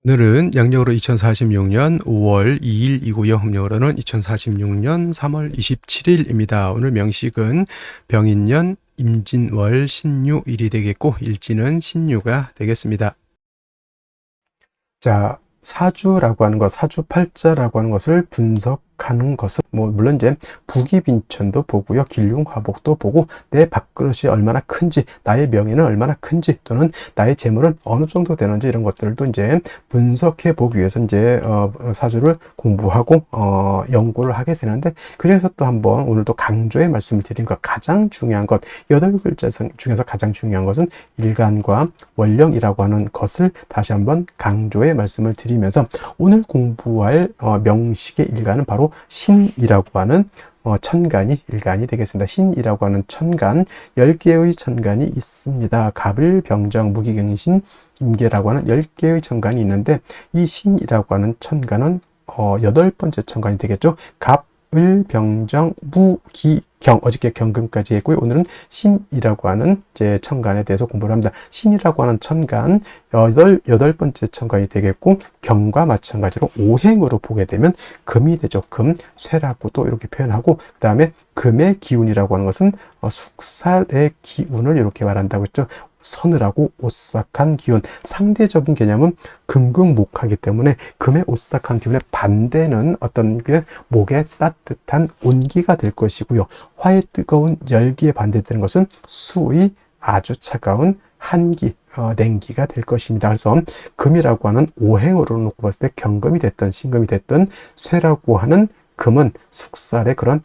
오늘은 양력으로 2046년 5월 2일이고요. 음력으로는 2046년 3월 27일입니다. 오늘 명식은 병인년 임진월 신유일이 되겠고 일지는 신유가 되겠습니다. 자, 사주라고 하는 것, 사주팔자라고 하는 것을 분석하는 것은 물론 이제 부기빈천도 보고요, 길흉화복도 보고 내 밥그릇이 얼마나 큰지, 나의 명예는 얼마나 큰지, 또는 나의 재물은 어느 정도 되는지 이런 것들도 이제 분석해 보기 위해서 이제 사주를 공부하고 연구를 하게 되는데, 그 중에서 또 한번 오늘도 강조의 말씀을 드린 것, 가장 중요한 것, 8글자 중에서 가장 중요한 것은 일간과 원령이라고 하는 것을 다시 한번 강조의 말씀을 드리면서, 오늘 공부할 명식의 일간은 바로 신이라고 하는 천간이 일간이 되겠습니다. 신이라고 하는 천간, 10개의 천간이 있습니다. 갑을, 병정, 무기경신, 임계라고 하는 10개의 천간이 있는데, 이 신이라고 하는 천간은 8번째 천간이 되겠죠. 갑, 을, 병정, 무, 기, 경, 어저께 경금까지 했고요. 오늘은 신이라고 하는 이제 천간에 대해서 공부를 합니다. 신이라고 하는 천간, 여덟 번째 천간이 되겠고, 경과 마찬가지로 오행으로 보게 되면 금이 되죠. 금, 쇠라고도 이렇게 표현하고, 그 다음에 금의 기운이라고 하는 것은 숙살의 기운을 이렇게 말한다고 했죠. 서늘하고 오싹한 기운, 상대적인 개념은 금극목하기 때문에 금의 오싹한 기운의 반대는 어떤 게 목의 따뜻한 온기가 될 것이고요. 화의 뜨거운 열기에 반대되는 것은 수의 아주 차가운 한기, 냉기가 될 것입니다. 그래서 금이라고 하는 오행으로 놓고 봤을 때 경금이 됐든 신금이 됐든 쇠라고 하는 금은 숙살의 그런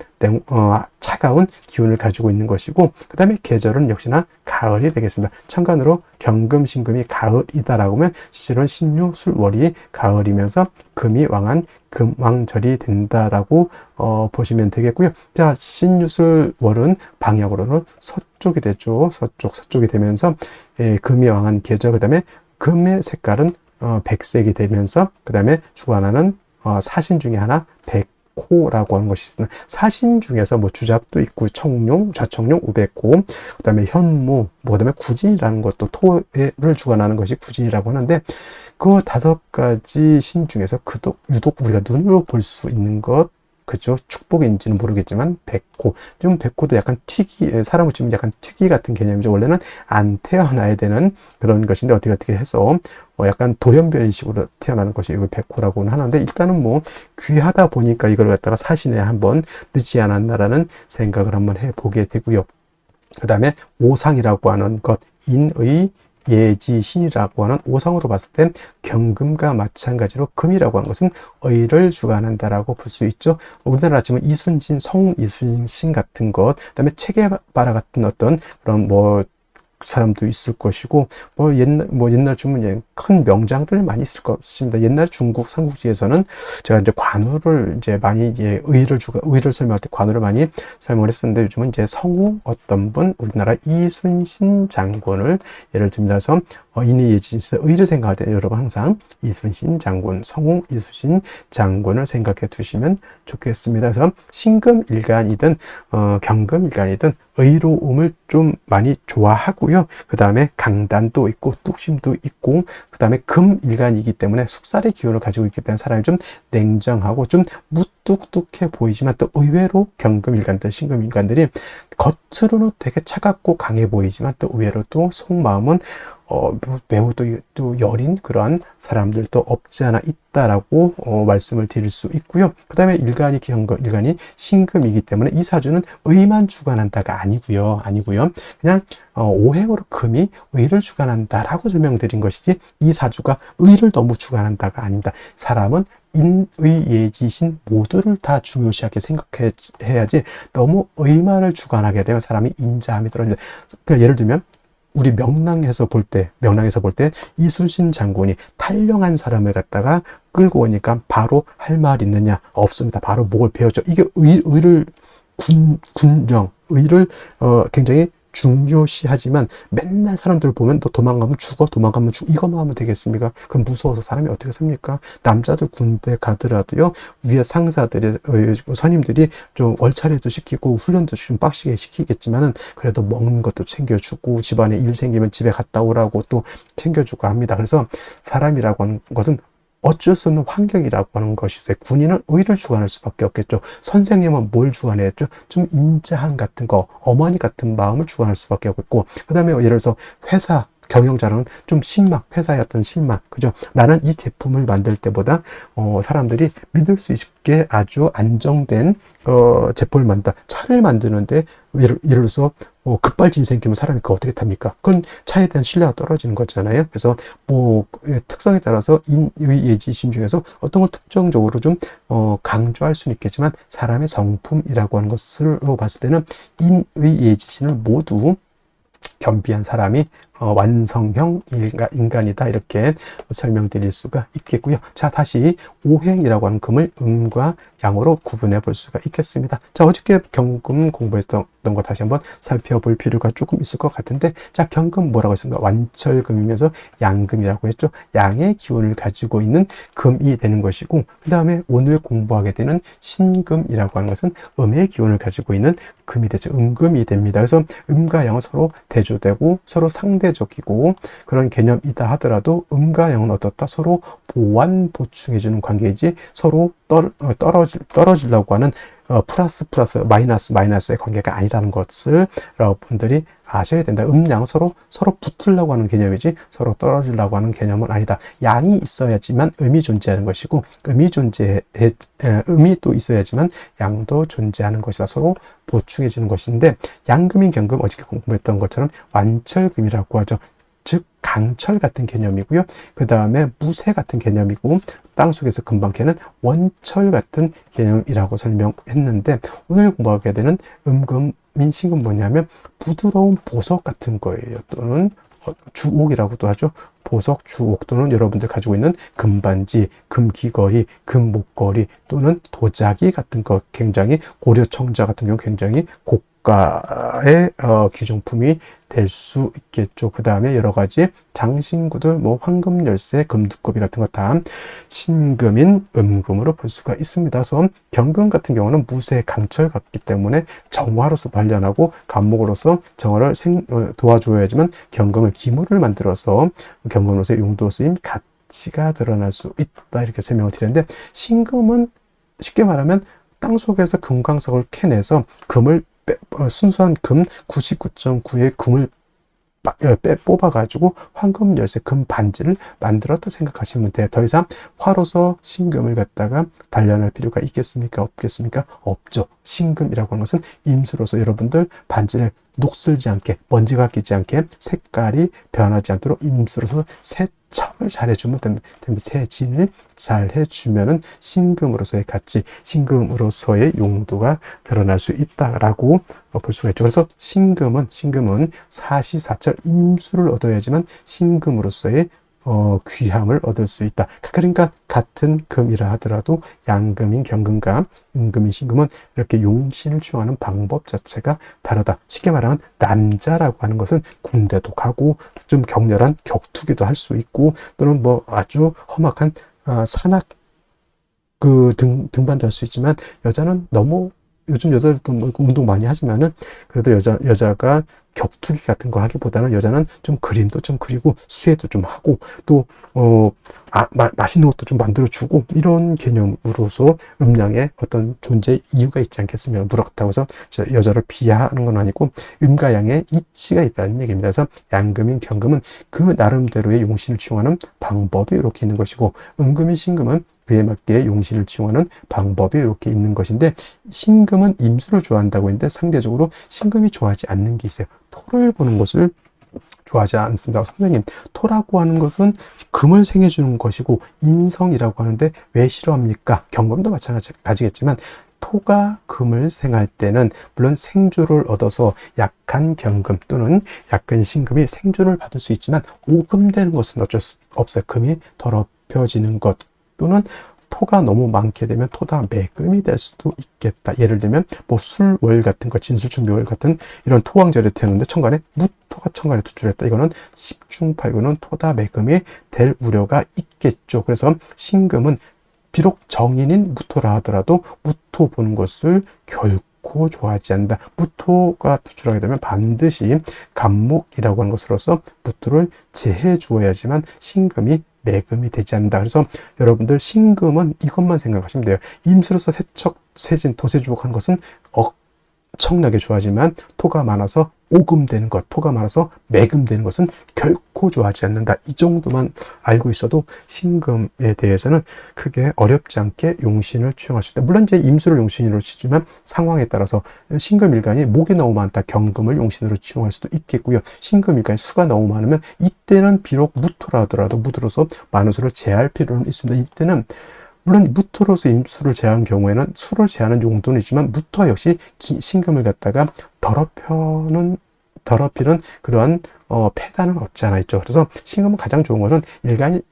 차가운 기운을 가지고 있는 것이고, 그 다음에 계절은 역시나 가을이 되겠습니다. 천간으로 경금, 신금이 가을이다라고 하면 실제로는 신유, 술월이 가을이면서 금이 왕한 금왕절이 된다라고 보시면 되겠고요. 자, 신유술월은 방향으로는 서쪽이 되죠. 서쪽이 되면서 금이 왕한 계절, 그 다음에 금의 색깔은 백색이 되면서, 그 다음에 주관하는 사신 중에 하나 백호라고 하는 것이 있습니다. 사신 중에서 주잡도 있고, 청룡, 좌청룡, 우백호, 그 다음에 현무, 그 다음에 구진이라는 것도 토를 주관하는 것이 구진이라고 하는데, 그 5가지 신 중에서 유독 우리가 눈으로 볼 수 있는 것, 그죠? 축복인지는 모르겠지만 백호, 좀 백호도 약간 사람을 치면 약간 특이 같은 개념이죠. 원래는 안 태어나야 되는 그런 것인데 어떻게 해서 약간 돌연변이식으로 태어나는 것이 이걸 백호라고는 하는데, 일단은 귀하다 보니까 이걸 갖다가 사신에 한번 늦지 않았나라는 생각을 한번 해보게 되고요. 그 다음에 오상이라고 하는 것, 인의 예지신이라고 하는 오상으로 봤을 때 경금과 마찬가지로 금이라고 하는 것은 의를 주관한다라고 볼 수 있죠. 우리나라 치면 이순신, 성웅 이순신 같은 것, 그다음에 체게바라 같은 어떤 그런 사람도 있을 것이고, 옛날 주면 큰 명장들 많이 있을 것입니다. 옛날 중국 삼국지에서는 제가 이제 관우를 이제 많이 의를 설명할 때 관우를 많이 설명을 했었는데, 요즘은 이제 성우 어떤 분, 우리나라 이순신 장군을 예를 들면서 인의 예지신에서 의를 생각할 때 여러분 항상 이순신 장군, 성우 이순신 장군을 생각해 두시면 좋겠습니다. 그래서 신금일간이든 경금일간이든 의로움을 좀 많이 좋아하고요. 그 다음에 강단도 있고 뚝심도 있고, 그 다음에 금일간이기 때문에 숙살의 기운을 가지고 있기 때문에 사람이 좀 냉정하고 좀 무뚝뚝해 보이지만, 또 의외로 경금일간들, 신금일간들이 겉으로는 되게 차갑고 강해 보이지만 또 의외로 또 속마음은 매우 또 여린 그러한 사람들도 없지 않아 있다라고 말씀을 드릴 수 있고요. 그 다음에 일간이 신금이기 때문에 이 사주는 의만 주관한다가 아니고요. 그냥 오행으로 금이 의를 주관한다라고 설명드린 것이지, 이 사주가 의를 너무 주관한다가 아닙니다. 사람은 인의 예지신 모두를 다 중요시하게 생각해야지, 너무 의만을 주관하게 되면 사람이 인자함이 떨어집니다. 그러니까 예를 들면 우리 명랑에서 볼 때 이순신 장군이 탈령한 사람을 갖다가 끌고 오니까 바로 할 말 있느냐? 없습니다. 바로 목을 베었죠. 이게 의를 의를 굉장히 중요시하지만, 맨날 사람들 보면 너 도망가면 죽어 이것만 하면 되겠습니까? 그럼 무서워서 사람이 어떻게 삽니까? 남자들 군대 가더라도요, 위에 상사들이 선임들이 좀 얼차례도 시키고 훈련도 좀 빡시게 시키겠지만은, 그래도 먹는 것도 챙겨주고 집안에 일 생기면 집에 갔다 오라고 또 챙겨주고 합니다. 그래서 사람이라고 하는 것은 어쩔 수 없는 환경이라고 하는 것이 있어요. 군인은 의를 주관할 수밖에 없겠죠. 선생님은 뭘 주관했죠? 좀 인자함 같은 거, 어머니 같은 마음을 주관할 수밖에 없고, 그 다음에 예를 들어서 회사 경영자는 좀 신망, 회사의 어떤 신망, 그죠? 나는 이 제품을 만들 때보다 사람들이 믿을 수 있게 아주 안정된 제품을 만든다. 차를 만드는데 예를 들어서 급발진이 생기면 사람이 그거 어떻게 탑니까? 그건 차에 대한 신뢰가 떨어지는 거잖아요. 그래서 뭐 특성에 따라서 인의 예지신 중에서 어떤 걸 특정적으로 좀 강조할 수는 있겠지만 사람의 성품이라고 하는 것으로 봤을 때는 인의 예지신을 모두 겸비한 사람이 완성형 인간이다, 이렇게 설명드릴 수가 있겠고요. 자, 다시 오행이라고 하는 금을 음과 양으로 구분해 볼 수가 있겠습니다. 자, 어저께 경금 공부했던 거 다시 한번 살펴볼 필요가 조금 있을 것 같은데, 자, 경금 뭐라고 했습니까? 완철금이면서 양금이라고 했죠. 양의 기운을 가지고 있는 금이 되는 것이고, 그 다음에 오늘 공부하게 되는 신금이라고 하는 것은 음의 기운을 가지고 있는 금이 되죠. 음금이 됩니다. 그래서 음과 양은 서로 대조되고 서로 상대적이고 그런 개념이다 하더라도 음과 양은 어떻다? 서로 보완 보충해주는 관계이지 서로 떨어지려고 하는 플러스 마이너스의 관계가 아니라는 것을 여러분들이 아셔야 된다. 양은 서로 붙으려고 하는 개념이지 서로 떨어지려고 하는 개념은 아니다. 양이 있어야지만 음이 존재하는 것이고 음이 또 있어야지만 양도 존재하는 것이다. 서로 보충해 주는 것인데, 양금인 경금 어저께 공부했던 것처럼 완철금이라고 하죠. 즉 강철 같은 개념이고요. 그 다음에 무쇠 같은 개념이고, 땅속에서 금방 캐는 원철 같은 개념이라고 설명했는데, 오늘 공부하게 되는 음금인 신금 뭐냐면 부드러운 보석 같은 거예요. 또는 주옥이라고도 하죠. 보석, 주옥, 또는 여러분들 가지고 있는 금반지, 금귀걸이, 금목걸이, 또는 도자기 같은 거, 굉장히 고려청자 같은 경우 굉장히 고가의 기중품이 될 수 있겠죠. 그 다음에 여러 가지 장신구들, 뭐 황금 열쇠, 금두꺼비 같은 거 다 신금인 음금으로 볼 수가 있습니다. 그래서 경금 같은 경우는 무쇠, 강철 같기 때문에 정화로서 단련하고 간목으로서 정화를 도와줘야지만 경금을 기물을 만들어서 경금으로서의 용도 쓰임 가치가 드러날 수 있다, 이렇게 설명을 드렸는데, 신금은 쉽게 말하면 땅속에서 금광석을 캐내서 금을 순수한 금 99.9의 금을 뽑아가지고 황금 열쇠 금 반지를 만들었다 생각하시면 돼요. 더 이상 화로서 신금을 갖다가 단련할 필요가 있겠습니까? 없겠습니까? 없죠. 신금이라고 하는 것은 임수로서 여러분들 반지를 녹슬지 않게, 먼지가 끼지 않게, 색깔이 변하지 않도록 임수로서 세척을 잘 해주면 됩니다. 세진을 잘 해주면은 신금으로서의 가치, 신금으로서의 용도가 드러날 수 있다라고 볼 수가 있죠. 그래서 신금은 사시사철 임수를 얻어야지만 신금으로서의 귀함을 얻을 수 있다. 그러니까 같은 금이라 하더라도 양금인 경금과 음금인 신금은 이렇게 용신을 취하는 방법 자체가 다르다. 쉽게 말하면 남자라고 하는 것은 군대도 가고 좀 격렬한 격투기도 할 수 있고, 또는 뭐 아주 험악한 산악 등반도 할 수 있지만, 여자는 너무, 요즘 여자들도 뭐 운동 많이 하지만은 그래도 여자가 격투기 같은 거 하기보다는 여자는 좀 그림도 좀 그리고 수혜도 좀 하고 또 맛있는 것도 좀 만들어 주고, 이런 개념으로서 음양의 어떤 존재 이유가 있지 않겠습니까? 그렇다고 해서 여자를 비하하는 건 아니고 음과 양의 이치가 있다는 얘기입니다. 그래서 양금인 경금은 그 나름대로의 용신을 취용하는 방법이 이렇게 있는 것이고, 음금인 신금은 그에 맞게 용신을 취용하는 방법이 이렇게 있는 것인데, 신금은 임수를 좋아한다고 했는데 상대적으로 신금이 좋아하지 않는 게 있어요. 토를 보는 것을 좋아하지 않습니다. 선생님, 토라고 하는 것은 금을 생해주는 것이고 인성이라고 하는데 왜 싫어합니까? 경금도 마찬가지겠지만 토가 금을 생할 때는 물론 생주를 얻어서 약한 경금 또는 약한 신금이 생주를 받을 수 있지만 오금되는 것은 어쩔 수 없어요. 금이 더럽혀지는 것, 또는 토가 너무 많게 되면 토다 매금이 될 수도 있겠다. 예를 들면 뭐 술월 같은 거, 진술충묘월 같은 이런 토왕절에 태우는데 천간에 무토가 천간에 투출했다. 이거는 10중8구는 토다 매금이 될 우려가 있겠죠. 그래서 신금은 비록 정인인 무토라 하더라도 무토 보는 것을 결코 좋아하지 않는다. 무토가 투출하게 되면 반드시 간목이라고 하는 것으로서 무토를 제해 주어야지만 신금이 매금이 되지 않는다. 그래서 여러분들 신금은 이것만 생각하시면 돼요. 임수로서 세척, 세진, 도세주곡하는 것은 엄청나게 좋아하지만 토가 많아서 오금되는 것, 토가 많아서 매금되는 것은 결코 좋아하지 않는다. 이 정도만 알고 있어도 신금에 대해서는 크게 어렵지 않게 용신을 취용할 수 있다. 물론 이제 임수를 용신으로 치지만 상황에 따라서 신금일간이 목이 너무 많다, 경금을 용신으로 취용할 수도 있겠고요. 신금일간이 수가 너무 많으면 이때는 비록 무토라 하더라도 무토로서 많은 수를 제할 필요는 있습니다. 이때는 물론 무토로서 임수를 제한 경우에는 수를 제하는 용도는 있지만 무토 역시 신금을 갖다가 더럽히는 그러한 폐단은 없지 않아 있죠. 그래서 신금은 가장 좋은 것은 일간이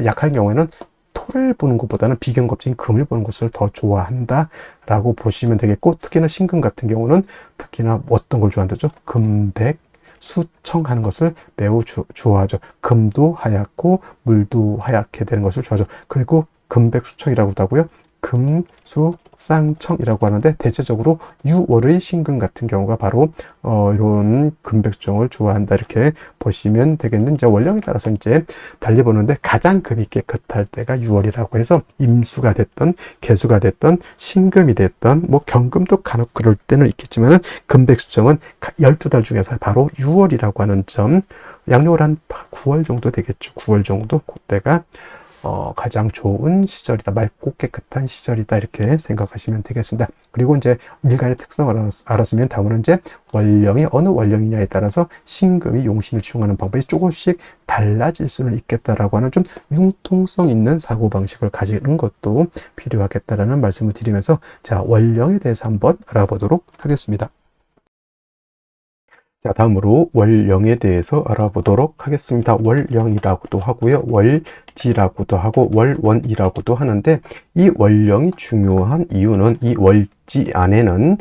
약할 경우에는 토를 보는 것보다는 비경겁적인 금을 보는 것을 더 좋아한다라고 보시면 되겠고, 특히나 신금 같은 경우는 특히나 어떤 걸 좋아한다죠? 금백, 수청하는 것을 매우 좋아하죠. 금도 하얗고 물도 하얗게 되는 것을 좋아하죠. 그리고 금백수청이라고도 하고요. 금수쌍청이라고 하는데 대체적으로 유월의 신금 같은 경우가 바로 이런 금백수청을 좋아한다, 이렇게 보시면 되겠는데, 이제 원령에 따라서 이제 달리 보는데 가장 금이 깨끗할 때가 유월이라고 해서 임수가 됐던 개수가 됐던 신금이 됐던 뭐 경금도 간혹 그럴 때는 있겠지만은 금백수청은 12달 중에서 바로 유월이라고 하는 점, 양력을 한 9월 정도 되겠죠. 9월 정도, 그때가 가장 좋은 시절이다, 맑고 깨끗한 시절이다, 이렇게 생각하시면 되겠습니다. 그리고 이제 일간의 특성을 알았으면 다음은 이제 원령이 어느 원령이냐에 따라서 신금이 용신을 취용하는 방법이 조금씩 달라질 수는 있겠다라고 하는 좀 융통성 있는 사고방식을 가지는 것도 필요하겠다라는 말씀을 드리면서, 자, 원령에 대해서 한번 알아보도록 하겠습니다. 자, 다음으로 월령에 대해서 알아보도록 하겠습니다. 월령이라고도 하고요, 월지라고도 하고 월원이라고도 하는데, 이 월령이 중요한 이유는 이 월지 안에는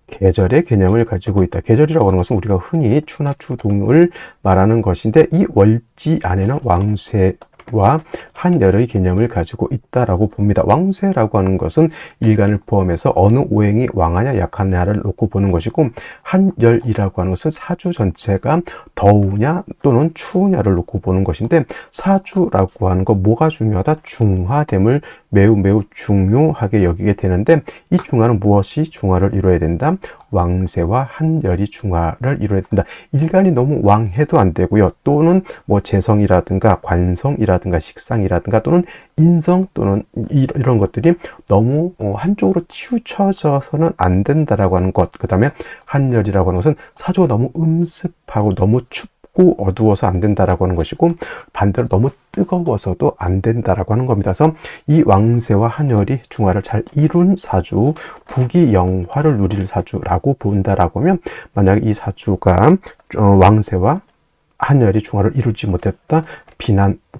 계절의 개념을 가지고 있다. 계절이라고 하는 것은 우리가 흔히 추나 추동을 말하는 것인데, 이 월지 안에는 왕쇠와 한열의 개념을 가지고 있다라고 봅니다. 왕쇠라고 하는 것은 일간을 포함해서 어느 오행이 왕하냐 약하냐를 놓고 보는 것이고, 한열이라고 하는 것은 사주 전체가 더우냐 또는 추우냐를 놓고 보는 것인데, 사주라고 하는 거 뭐가 중요하다? 중화됨을 매우 중요하게 여기게 되는데, 이 중화는 무엇이 중화를 이루어야 된다? 왕세와 한열이 중화를 이루어야 된다. 일간이 너무 왕해도 안 되고요. 또는 뭐 재성이라든가 관성이라든가 식상이라든가 또는 인성 또는 이런 것들이 너무 한쪽으로 치우쳐져서는 안 된다라고 하는 것. 그 다음에 한열이라고 하는 것은 사주가 너무 음습하고 너무 춥고 어두워서 안 된다라고 하는 것이고, 반대로 너무 뜨거워서도 안 된다라고 하는 겁니다. 그래서 이 왕세와 한열이 중화를 잘 이룬 사주, 부귀영화를 누릴 사주라고 본다라고 하면, 만약에 이 사주가 왕세와 한열이 중화를 이루지 못했다,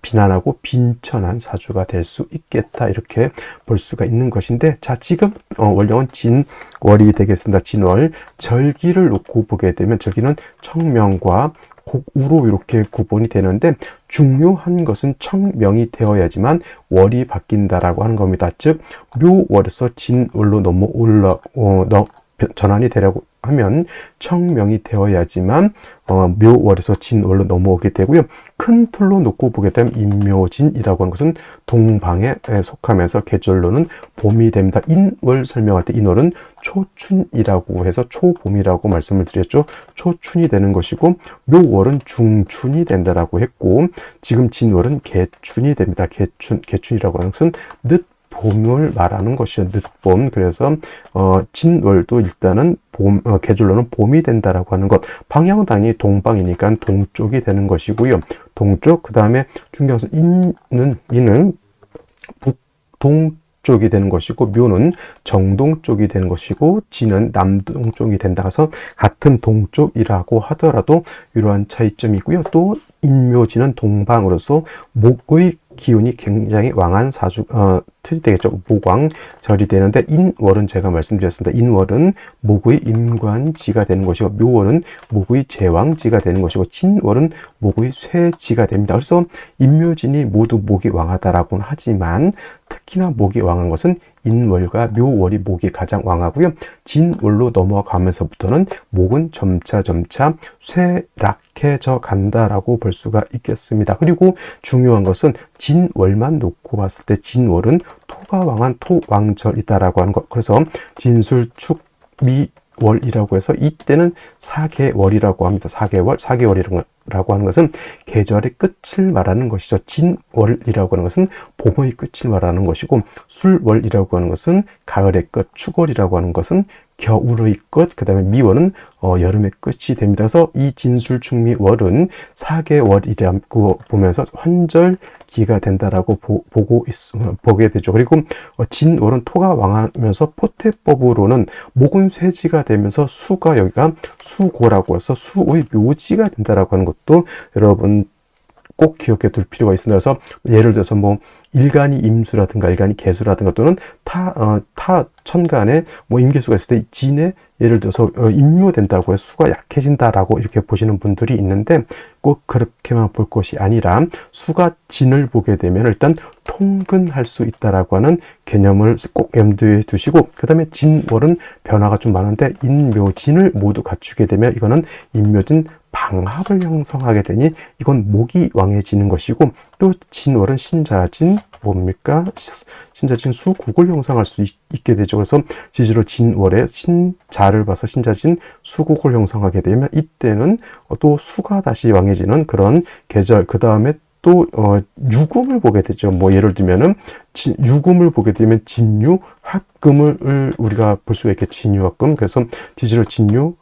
비난하고 빈천한 사주가 될 수 있겠다, 이렇게 볼 수가 있는 것인데, 자, 지금 원령은 진월이 되겠습니다. 진월, 절기를 놓고 보게 되면 절기는 청명과 곡우로 이렇게 구분이 되는데, 중요한 것은 청명이 되어야지만 월이 바뀐다라고 하는 겁니다. 즉 묘월에서 진월로 전환이 되려고 하면 청명이 되어야지만 묘월에서 진월로 넘어오게 되고요. 큰 틀로 놓고 보게 되면 인묘진이라고 하는 것은 동방에 속하면서 계절로는 봄이 됩니다. 인월 설명할 때 인월은 초춘이라고 해서 초봄이라고 말씀을 드렸죠. 초춘이 되는 것이고, 묘월은 중춘이 된다라고 했고, 지금 진월은 개춘이 됩니다. 개춘이라고 하는 것은 봄을 말하는 것이죠. 늦봄. 그래서 진월도 일단은 계절로는 봄이 된다라고 하는 것. 방향은 당연히 동방이니까 동쪽이 되는 것이고요. 동쪽. 그 다음에 중요한 것은 인은 북동쪽이 되는 것이고, 묘는 정동쪽이 되는 것이고, 진은 남동쪽이 된다 해서 같은 동쪽이라고 하더라도 이러한 차이점이고요. 또 인묘진은 동방으로서 목의 기운이 굉장히 왕한 틀이 되겠죠. 목왕절이 되는데, 인월은 제가 말씀드렸습니다. 인월은 목의 임관지가 되는 것이고, 묘월은 목의 제왕지가 되는 것이고, 진월은 목의 쇠지가 됩니다. 그래서 인묘진이 모두 목이 왕하다라고는 하지만, 특히나 목이 왕한 것은 인월과 묘월이 목이 가장 왕하고요. 진월로 넘어가면서부터는 목은 점차 쇠락해져 간다라고 볼 수가 있겠습니다. 그리고 중요한 것은 진월만 놓고 봤을 때 진월은 토가 왕한 토왕절이다라고 하는 것. 그래서 진술축 미월이라고 해서 이때는 사계월이라고 합니다. 사계월이라고 하는 것은 계절의 끝을 말하는 것이죠. 진월이라고 하는 것은 봄의 끝을 말하는 것이고, 술월이라고 하는 것은 가을의 끝, 축월이라고 하는 것은 겨울의 끝, 그 다음에 미월은 여름의 끝이 됩니다. 그래서 이 진술축미월은 사계월이라고 보면서 환절기가 된다라고 보게 되죠. 그리고 진월은 토가 왕하면서 포태법으로는 목은 쇠지가 되면서 수가 여기가 수고라고 해서 수의 묘지가 된다라고 하는 것도 여러분 꼭 기억해 둘 필요가 있습니다. 그래서 예를 들어서 뭐 일간이 임수라든가 일간이 개수라든가 또는 타 천간에 뭐 임계수가 있을 때 진에 예를 들어서 임묘된다고 해서 수가 약해진다라고 이렇게 보시는 분들이 있는데, 꼭 그렇게만 볼 것이 아니라 수가 진을 보게 되면 일단 통근할 수 있다라고 하는 개념을 꼭 염두에 두시고, 그 다음에 진월은 변화가 좀 많은데 인묘진을 모두 갖추게 되면 이거는 인묘진 방합을 형성하게 되니 이건 목이 왕해지는 것이고, 또 진월은 신자진 뭡니까? 신자진 수국을 형성할 수 있게 되죠. 그래서 지지로 진월에 신자를 봐서 신자진 수국을 형성하게 되면 이때는 또 수가 다시 왕해지는 그런 계절, 그 다음에 또 유금을 보게 되죠. 뭐 예를 들면은 유금을 보게 되면 진유 합금을 우리가 볼 수가 있겠죠. 진유 합금. 그래서 지지로 진유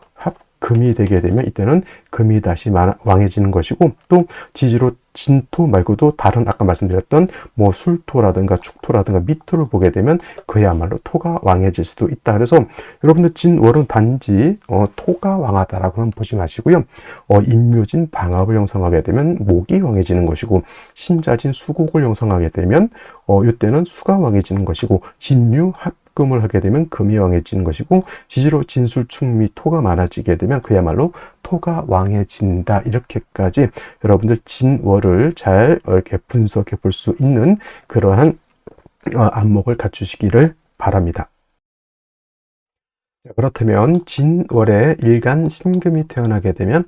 금이 되게 되면 이때는 금이 다시 왕해지는 것이고, 또 지지로 진토 말고도 다른 아까 말씀드렸던 뭐 술토라든가 축토라든가 미토를 보게 되면 그야말로 토가 왕해질 수도 있다. 그래서 여러분들 진월은 단지 토가 왕하다라고는 보지 마시고요. 인묘진 방합을 형성하게 되면 목이 왕해지는 것이고, 신자진 수국을 형성하게 되면 이때는 수가 왕해지는 것이고, 진유 합금을 하게 되면 금이 왕해지는 것이고, 지지로 진술축미 토가 많아지게 되면 그야말로 토가 왕해진다. 이렇게까지 여러분들 진월을 잘 이렇게 분석해 볼 수 있는 그러한 안목을 갖추시기를 바랍니다. 그렇다면 진월에 일간 신금이 태어나게 되면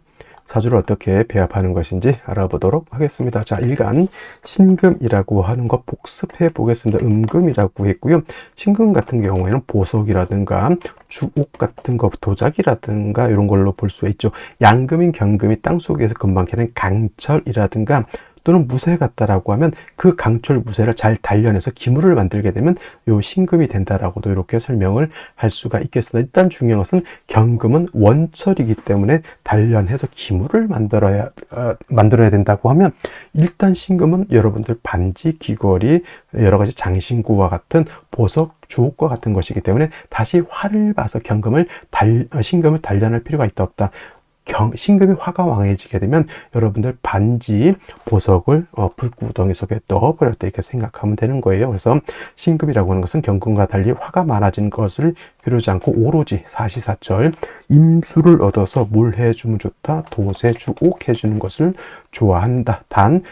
사주를 어떻게 배합하는 것인지 알아보도록 하겠습니다. 자, 일간 신금이라고 하는 거 복습해 보겠습니다. 음금이라고 했고요. 신금 같은 경우에는 보석이라든가 주옥 같은 거, 도자기라든가 이런 걸로 볼 수가 있죠. 양금인 경금이 땅속에서 금방 캐는 강철이라든가 또는 무쇠 같다라고 하면 그 강철 무쇠를 잘 단련해서 기물을 만들게 되면 요 신금이 된다라고도 이렇게 설명을 할 수가 있겠습니다. 일단 중요한 것은 경금은 원철이기 때문에 단련해서 기물을 만들어야 된다고 하면, 일단 신금은 여러분들 반지, 귀걸이, 여러 가지 장신구와 같은 보석, 주옥과 같은 것이기 때문에 다시 화를 봐서 신금을 단련할 필요가 있다 없다. 신금이 화가 왕해지게 되면 여러분들 반지, 보석을 불구덩이 속에 넣어버렸다 이렇게 생각하면 되는 거예요. 그래서 신금이라고 하는 것은 경금과 달리 화가 많아진 것을 필요하지 않고 오로지 사시사철 임수를 얻어서 뭘 해주면 좋다? 도세주옥 해주는 것을 좋아한다. 단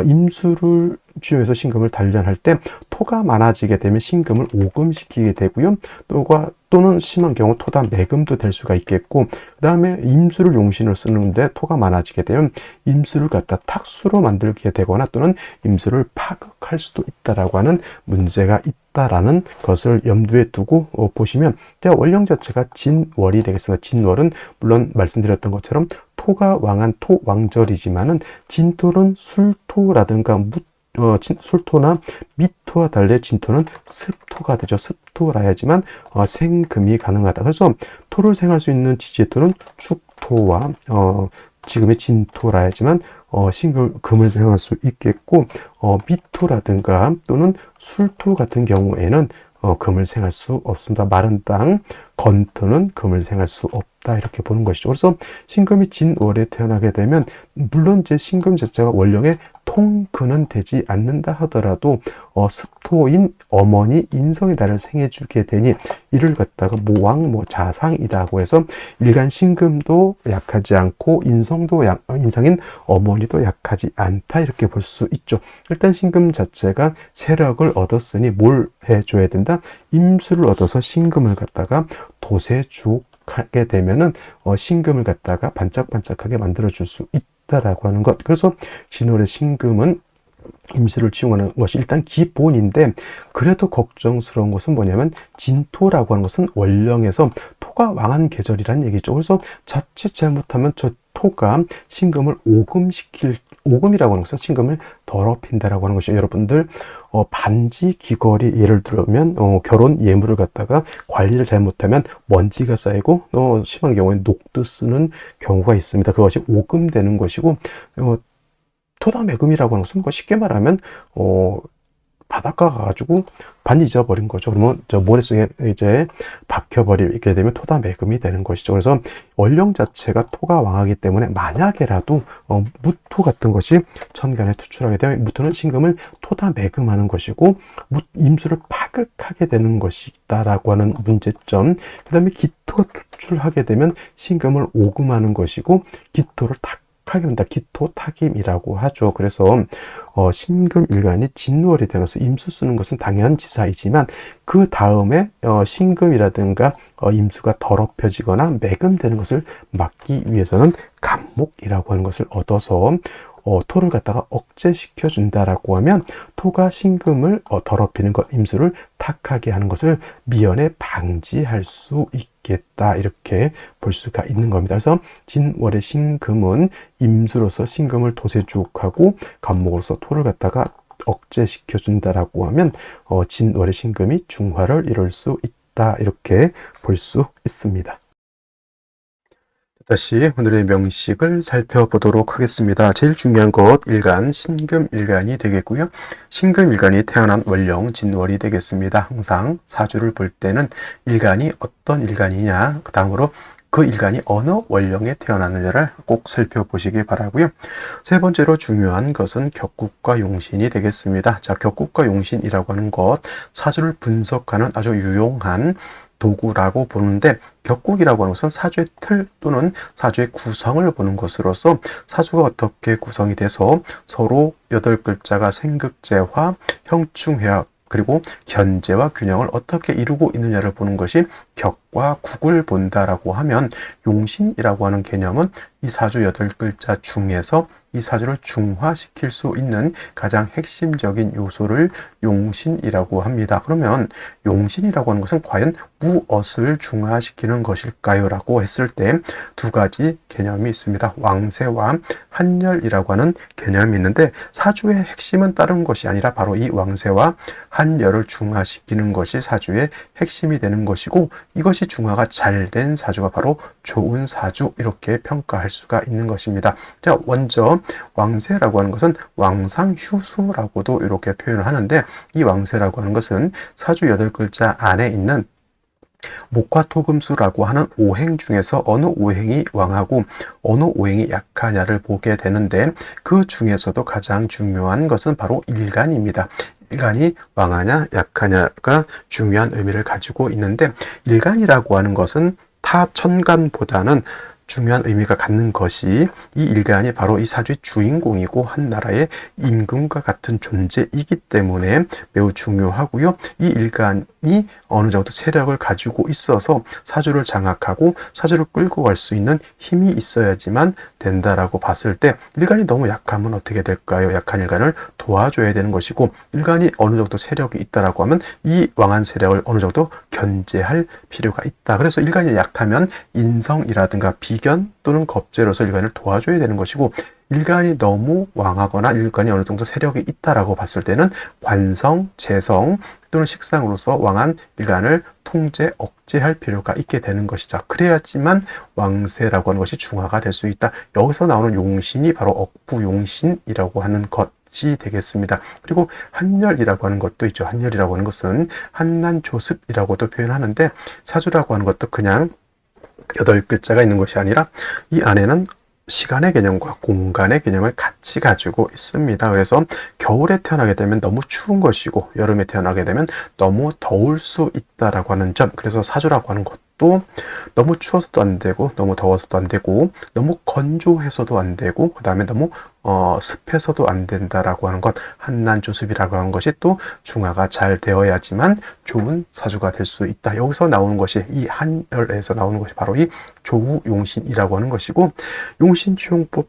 임수를 주요해서 신금을 단련할 때 토가 많아지게 되면 신금을 오금시키게 되고요. 또는 심한 경우 토다 매금도 될 수가 있겠고, 그 다음에 임수를 용신을 쓰는데 토가 많아지게 되면 임수를 갖다 탁수로 만들게 되거나 또는 임수를 파극할 수도 있다라고 하는 문제가 있다라는 것을 염두에 두고 보시면, 원령 자체가 진월이 되겠습니다. 진월은 물론 말씀드렸던 것처럼 토가 왕한 토왕절이지만은 진토는 술토라든가 술토나 미토와 달리 진토는 습토가 되죠. 습토라야지만 생금이 가능하다. 그래서 토를 생할 수 있는 지지토는 축토와 지금의 진토라야지만 금을 생할 수 있겠고, 미토라든가 또는 술토 같은 경우에는 금을 생할 수 없습니다. 마른 땅, 건토는 금을 생할 수 없다. 없다 이렇게 보는 것이죠. 그래서 신금이 진월에 태어나게 되면 물론 이제 신금 자체가 원령의 통근은 되지 않는다 하더라도 습토인 어머니 인성이 나를 생해주게 되니 이를 갖다가 모왕 자상이라고 해서 일간 신금도 약하지 않고 인성인 어머니도 약하지 않다 이렇게 볼 수 있죠. 일단 신금 자체가 세력을 얻었으니 뭘 해줘야 된다? 임수를 얻어서 신금을 갖다가 도세 주하게 되면은 신금을 갖다가 반짝반짝하게 만들어 줄 수 있다라고 하는 것. 그래서 진월의 신금은 임수를 치용하는 것이 일단 기본인데, 그래도 걱정스러운 것은 뭐냐면 진토라고 하는 것은 원령에서 토가 왕한 계절이라는 얘기죠. 그래서 자칫 잘못하면 저 토가 신금을 오금이라고 하는 것은 신금을 더럽힌다라고 하는 것이죠. 여러분들 반지 귀걸이 예를 들면 결혼 예물을 갖다가 관리를 잘못하면 먼지가 쌓이고 심한 경우에는 녹도 쓰는 경우가 있습니다. 그것이 오금되는 것이고, 토다매금이라고 하는 것은 쉽게 말하면 바닷가 가가지고 반이 잊어버린 거죠. 그러면 저 모래속에 이제 박혀버리게 되면 토다매금이 되는 것이죠. 그래서 원령 자체가 토가 왕하기 때문에 만약에라도 무토 같은 것이 천간에 투출하게 되면 무토는 신금을 토다매금하는 것이고 임수를 파극하게 되는 것이다라고 하는 문제점. 그 다음에 기토가 투출하게 되면 신금을 오금하는 것이고 기토를 하게 된다. 기토탁임이라고 하죠. 그래서 신금 일간이 진월이 되어서 임수 쓰는 것은 당연지사이지만 그 다음에 신금이라든가 임수가 더럽혀지거나 매금되는 것을 막기 위해서는 간목이라고 하는 것을 얻어서 토를 갖다가 억제시켜 준다라고 하면 토가 신금을 더럽히는 것, 임수를 탁하게 하는 것을 미연에 방지할 수 있겠다 이렇게 볼 수가 있는 겁니다. 그래서 진월의 신금은 임수로서 신금을 도세주옥하고 간목으로서 토를 갖다가 억제시켜 준다라고 하면 진월의 신금이 중화를 이룰 수 있다 이렇게 볼 수 있습니다. 다시 오늘의 명식을 살펴보도록 하겠습니다. 제일 중요한 것 일간, 신금일간이 되겠고요. 신금일간이 태어난 원령 진월이 되겠습니다. 항상 사주를 볼 때는 일간이 어떤 일간이냐, 그 다음으로 그 일간이 어느 원령에 태어났느냐를 꼭 살펴보시기 바라고요. 세 번째로 중요한 것은 격국과 용신이 되겠습니다. 자, 격국과 용신이라고 하는 것, 사주를 분석하는 아주 유용한 도구라고 보는데, 격국이라고 하는 것은 사주의 틀 또는 사주의 구성을 보는 것으로서 사주가 어떻게 구성이 돼서 서로 8글자가 생극제화, 형충회합, 그리고 견제와 균형을 어떻게 이루고 있느냐를 보는 것이 격과 국을 본다라고 하면, 용신이라고 하는 개념은 이 사주 8글자 중에서 이 사주를 중화시킬 수 있는 가장 핵심적인 요소를 용신이라고 합니다. 그러면 용신이라고 하는 것은 과연 무엇을 중화시키는 것일까요? 라고 했을 때 두 가지 개념이 있습니다. 왕세와 한열이라고 하는 개념이 있는데, 사주의 핵심은 다른 것이 아니라 바로 이 왕세와 한열을 중화시키는 것이 사주의 핵심이 되는 것이고, 이것이 중화가 잘 된 사주가 바로 좋은 사주 이렇게 평가할 수가 있는 것입니다. 자, 먼저 왕세라고 하는 것은 왕상휴수라고도 이렇게 표현을 하는데, 이 왕세라고 하는 것은 사주 8글자 안에 있는 목화토금수라고 하는 오행 중에서 어느 오행이 왕하고 어느 오행이 약하냐를 보게 되는데, 그 중에서도 가장 중요한 것은 바로 일간입니다. 일간이 왕하냐 약하냐가 중요한 의미를 가지고 있는데, 일간이라고 하는 것은 타 천간보다는 중요한 의미가 갖는 것이, 이 일간이 바로 이 사주의 주인공이고 한 나라의 임금과 같은 존재이기 때문에 매우 중요하고요. 이 일간이 어느 정도 세력을 가지고 있어서 사주를 장악하고 사주를 끌고 갈 수 있는 힘이 있어야지만 된다라고 봤을 때, 일간이 너무 약하면 어떻게 될까요? 약한 일간을 도와줘야 되는 것이고, 일간이 어느 정도 세력이 있다라고 하면 이 왕한 세력을 어느 정도 견제할 필요가 있다. 그래서 일간이 약하면 인성이라든가 비견 또는 겁재로서 일간을 도와줘야 되는 것이고, 일간이 너무 왕하거나 일간이 어느 정도 세력이 있다라고 봤을 때는 관성, 재성 또는 식상으로서 왕한 일간을 통제, 억제할 필요가 있게 되는 것이죠. 그래야지만 왕세라고 하는 것이 중화가 될 수 있다. 여기서 나오는 용신이 바로 억부용신이라고 하는 것이 되겠습니다. 그리고 한열이라고 하는 것도 있죠. 한열이라고 하는 것은 한난조습이라고도 표현하는데, 사주라고 하는 것도 그냥 8글자가 있는 것이 아니라 이 안에는 시간의 개념과 공간의 개념을 같이 가지고 있습니다. 그래서 겨울에 태어나게 되면 너무 추운 것이고 여름에 태어나게 되면 너무 더울 수 있다라고 하는 점. 그래서 사주라고 하는 것도 너무 추워서도 안 되고 너무 더워서도 안 되고 너무 건조해서도 안 되고 그 다음에 너무 습해서도 안 된다라고 하는 것. 한난조습이라고 하는 것이 또 중화가 잘 되어야지만 좋은 사주가 될 수 있다. 여기서 나오는 것이 이 한열에서 나오는 것이 바로 이 조우용신이라고 하는 것이고, 용신치용법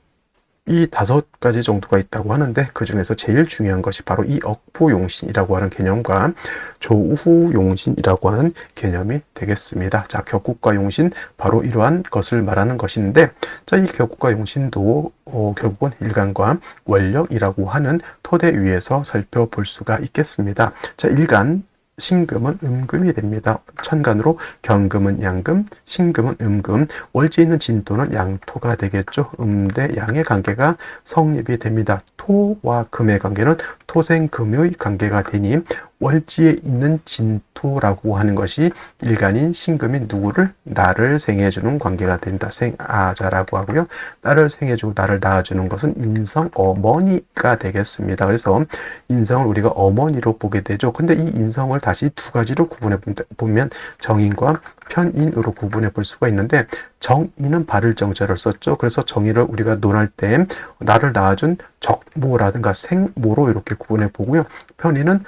이 5가지 정도가 있다고 하는데 그 중에서 제일 중요한 것이 바로 이 억부용신이라고 하는 개념과 조우용신이라고 하는 개념이 되겠습니다. 자, 격국과 용신, 바로 이러한 것을 말하는 것인데, 자, 이 격국과 용신도 결국은 일간과 원력이라고 하는 토대 위에서 살펴볼 수가 있겠습니다. 자, 일간 신금은 음금이 됩니다. 천간으로 경금은 양금, 신금은 음금, 월지에 있는 진토는 양토가 되겠죠. 대 양의 관계가 성립이 됩니다. 토와 금의 관계는 토생금의 관계가 되니 월지에 있는 진토라고 하는 것이 일간인 신금인 누구를? 나를 생해주는 관계가 된다. 생아자라고 하고요. 나를 생해주고 나를 낳아주는 것은 인성 어머니가 되겠습니다. 그래서 인성을 우리가 어머니로 보게 되죠. 근데 이 인성을 다시 2가지로 구분해 보면 정인과 편인으로 구분해 볼 수가 있는데, 정인은 발을 정자를 썼죠. 그래서 정인을 우리가 논할 때 나를 낳아준 적모라든가 생모로 이렇게 구분해 보고요. 편인은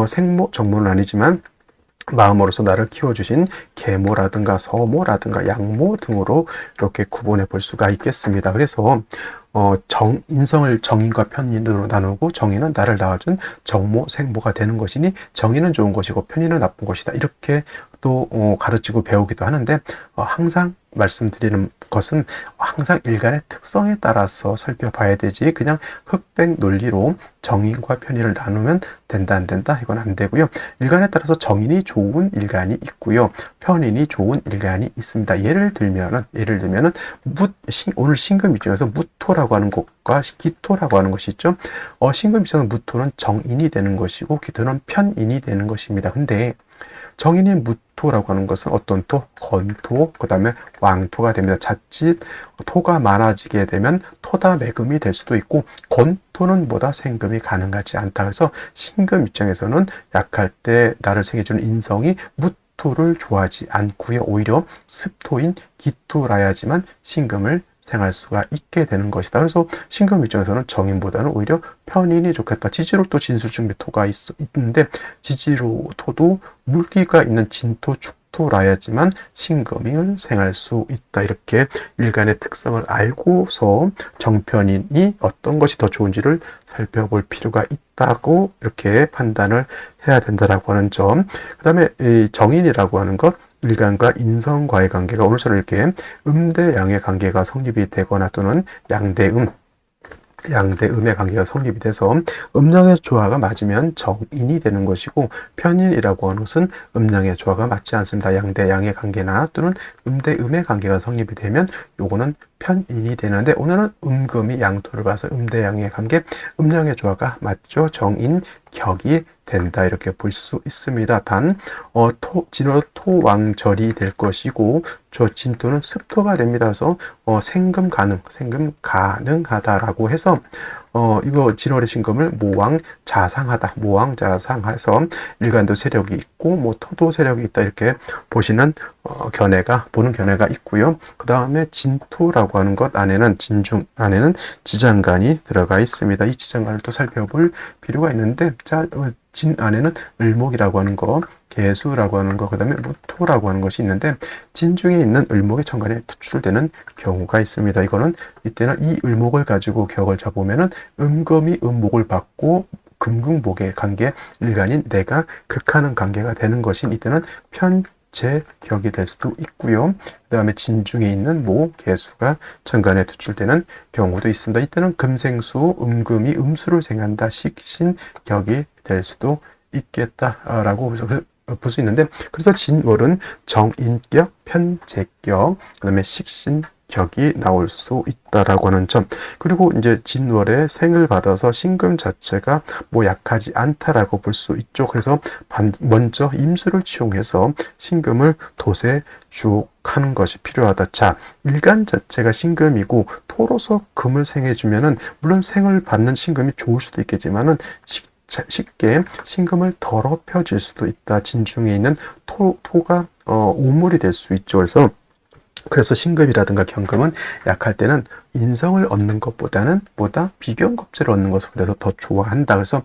생모, 정모는 아니지만 마음으로서 나를 키워주신 계모라든가 서모라든가 양모 등으로 이렇게 구분해 볼 수가 있겠습니다. 그래서 인성을 정인과 편인으로 나누고, 정인은 나를 낳아준 정모, 생모가 되는 것이니 정인은 좋은 것이고 편인은 나쁜 것이다. 이렇게 또 가르치고 배우기도 하는데, 항상 말씀드리는 것은 항상 일간의 특성에 따라서 살펴봐야 되지 그냥 흑백 논리로 정인과 편인을 나누면 된다 안 된다 이건 안 되고요. 일간에 따라서 정인이 좋은 일간이 있고요, 편인이 좋은 일간이 있습니다. 예를 들면은 오늘 신금 입장에서 무토라고 하는 것과 기토라고 하는 것이 있죠. 신금 입장에서 무토는 정인이 되는 것이고 기토는 편인이 되는 것입니다. 근데 정인이 무토라고 하는 것은 어떤 토? 건토, 그 다음에 왕토가 됩니다. 자칫 토가 많아지게 되면 토다매금이 될 수도 있고, 건토는 보다 생금이 가능하지 않다. 그래서 신금 입장에서는 약할 때 나를 생겨주는 인성이 무토를 좋아하지 않고요. 오히려 습토인 기토라야지만 신금을 생할 수가 있게 되는 것이다. 그래서 신금 입장에서는 정인보다는 오히려 편인이 좋겠다. 지지로토 진수중묘토가 있는데 지지로토도 물기가 있는 진토, 축토라야지만 신금을 생할 수 있다. 이렇게 일간의 특성을 알고서 정편인이 어떤 것이 더 좋은지를 살펴볼 필요가 있다고 이렇게 판단을 해야 된다라고 하는 점. 그 다음에 이 정인이라고 하는 것, 일간과 인성과의 관계가 오늘처럼 이렇게 음대 양의 관계가 성립이 되거나 또는 양대음의 관계가 성립이 돼서 음양의 조화가 맞으면 정인이 되는 것이고, 편인이라고 하는 것은 음양의 조화가 맞지 않습니다. 양대 양의 관계나 또는 음대 음의 관계가 성립이 되면 요거는 편인이 되는데, 오늘은 음금이 양토를 봐서 음대 양의 관계, 음양의 조화가 맞죠. 정인 격이 된다 이렇게 볼 수 있습니다. 단 진으로 토왕절이 될 것이고 저 진토는 습토가 됩니다. 그래서 생금 가능하다라고 해서 이거 진월의 신금을 모왕자상하다, 모왕자상해서 일간도 세력이 있고 뭐 토도 세력이 있다 이렇게 보는 견해가 있고요. 그 다음에 진토라고 하는 것 안에는 진중 안에는 지장간이 들어가 있습니다. 이 지장간을 또 살펴볼 필요가 있는데, 자, 진 안에는 을목이라고 하는 거, 개수라고 하는 거, 그 다음에 무토라고 하는 것이 있는데, 진 중에 있는 을목의 천간에 투출되는 경우가 있습니다. 이때는 이 을목을 가지고 격을 잡으면은 음금이 음목을 받고 금극목의 관계, 일간인 내가 극하는 관계가 되는 것이 이때는 편제격이 될 수도 있고요. 그 다음에 진중에 있는 모, 개수가 천간에 투출되는 경우도 있습니다. 이때는 금생수, 음금이 음수를 생한다, 식신격이 될 수도 있겠다라고 볼 수 있는데, 그래서 진월은 정인격, 편제격, 그 다음에 식신격, 격이 나올 수 있다라고 하는 점. 그리고 이제 진월에 생을 받아서 신금 자체가 뭐 약하지 않다라고 볼 수 있죠. 그래서 먼저 임수를 치용해서 신금을 돛에 주옥하는 것이 필요하다. 자, 일간 자체가 신금이고 토로서 금을 생해주면은 물론 생을 받는 신금이 좋을 수도 있겠지만은 쉽게 신금을 더럽혀질 수도 있다. 진중에 있는 토가 오물이 될 수 있죠. 그래서 신금이라든가 경금은 약할 때는 인성을 얻는 것보다는 비견겁제를 얻는 것을 그래서 더 좋아한다. 그래서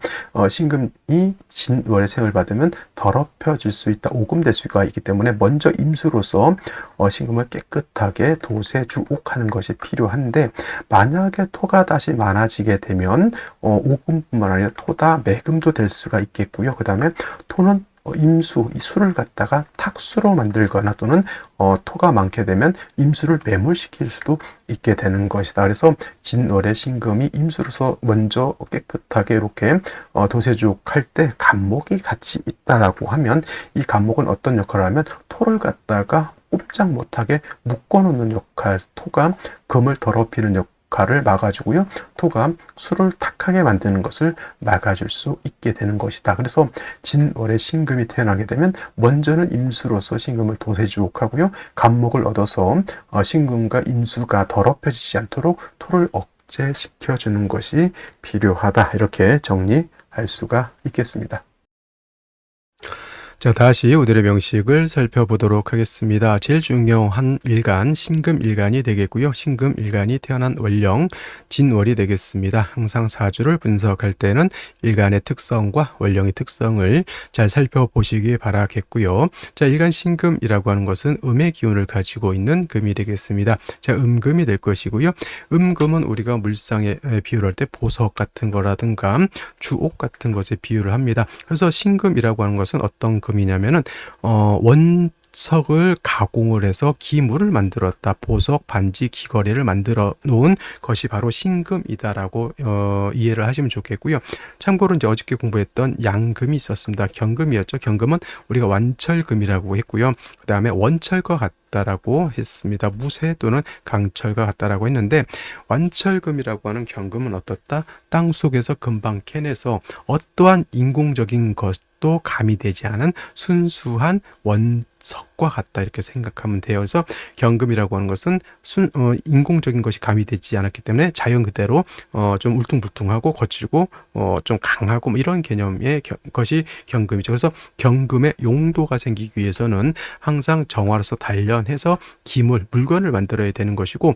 신금이 진월의 생을 받으면 더럽혀질 수 있다. 오금될 수가 있기 때문에 먼저 임수로서 신금을 깨끗하게 돛에 주옥하는 것이 필요한데, 만약에 토가 다시 많아지게 되면 오금뿐만 아니라 토다 매금도 될 수가 있겠고요. 그 다음에 토는 임수, 이 수를 갖다가 탁수로 만들거나 또는 토가 많게 되면 임수를 매몰시킬 수도 있게 되는 것이다. 그래서 진월의 신금이 임수로서 먼저 깨끗하게 이렇게 도세죽할 때 간목이 같이 있다라고 하면, 이 간목은 어떤 역할을 하면 토를 갖다가 꼼짝 못하게 묶어놓는 역할, 토가 금을 더럽히는 역할을 막아주고요. 토가 수를 탁하게 만드는 것을 막아줄 수 있게 되는 것이다. 그래서 진월에 신금이 태어나게 되면 먼저는 임수로서 신금을 도세주옥하고요. 간목을 얻어서 신금과 임수가 더럽혀지지 않도록 토를 억제시켜주는 것이 필요하다. 이렇게 정리할 수가 있겠습니다. 자, 다시 오늘의 명식을 살펴보도록 하겠습니다. 제일 중요한 일간, 신금일간이 되겠고요. 신금일간이 태어난 월령, 진월이 되겠습니다. 항상 사주를 분석할 때는 일간의 특성과 월령의 특성을 잘 살펴보시기 바라겠고요. 자, 일간 신금이라고 하는 것은 음의 기운을 가지고 있는 금이 되겠습니다. 자, 음금이 될 것이고요. 음금은 우리가 물상에 비유할 때 보석 같은 거라든가 주옥 같은 것에 비유를 합니다. 그래서 신금이라고 하는 것은 어떤 금이냐면은 원석을 가공을 해서 기물을 만들었다. 보석, 반지, 귀걸이를 만들어 놓은 것이 바로 신금이다라고 이해를 하시면 좋겠고요. 참고로 이제 어저께 공부했던 양금이 있었습니다. 경금이었죠. 경금은 우리가 완철금이라고 했고요. 그 다음에 원철과 같다라고 했습니다. 무쇠 또는 강철과 같다라고 했는데, 완철금이라고 하는 경금은 어떻다? 땅 속에서 금방 캐내서 어떠한 인공적인 것도 가미되지 않은 순수한 원석과 같다, 이렇게 생각하면 돼요. 그래서 경금이라고 하는 것은 인공적인 것이 가미되지 않았기 때문에 자연 그대로 좀 울퉁불퉁하고 거칠고 좀 강하고 뭐 이런 개념의 것이 경금이죠. 그래서 경금의 용도가 생기기 위해서는 항상 정화로서 단련해서 기물, 물건을 만들어야 되는 것이고,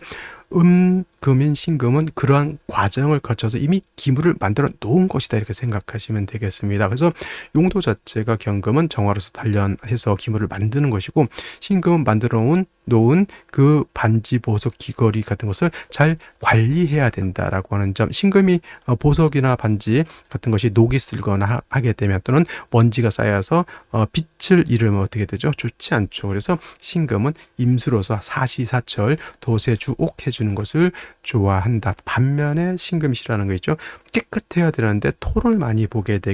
금인 신금은 그러한 과정을 거쳐서 이미 기물을 만들어 놓은 것이다, 이렇게 생각하시면 되겠습니다. 그래서 용도 자체가 경금은 정화로서 단련해서 기물을 만드는 것이고, 신금은 만들어 놓은 그 반지, 보석, 귀걸이 같은 것을 잘 관리해야 된다라고 하는 점. 신금이 보석이나 반지 같은 것이 녹이 슬거나 하게 되면 또는 먼지가 쌓여서 빛을 잃으면 어떻게 되죠? 좋지 않죠. 그래서 신금은 임수로서 사시사철 도세주옥 해주는 것을 좋아한다. 반면에 신금이라는 거 있죠. 깨끗해야 되는데 토를 많이 보면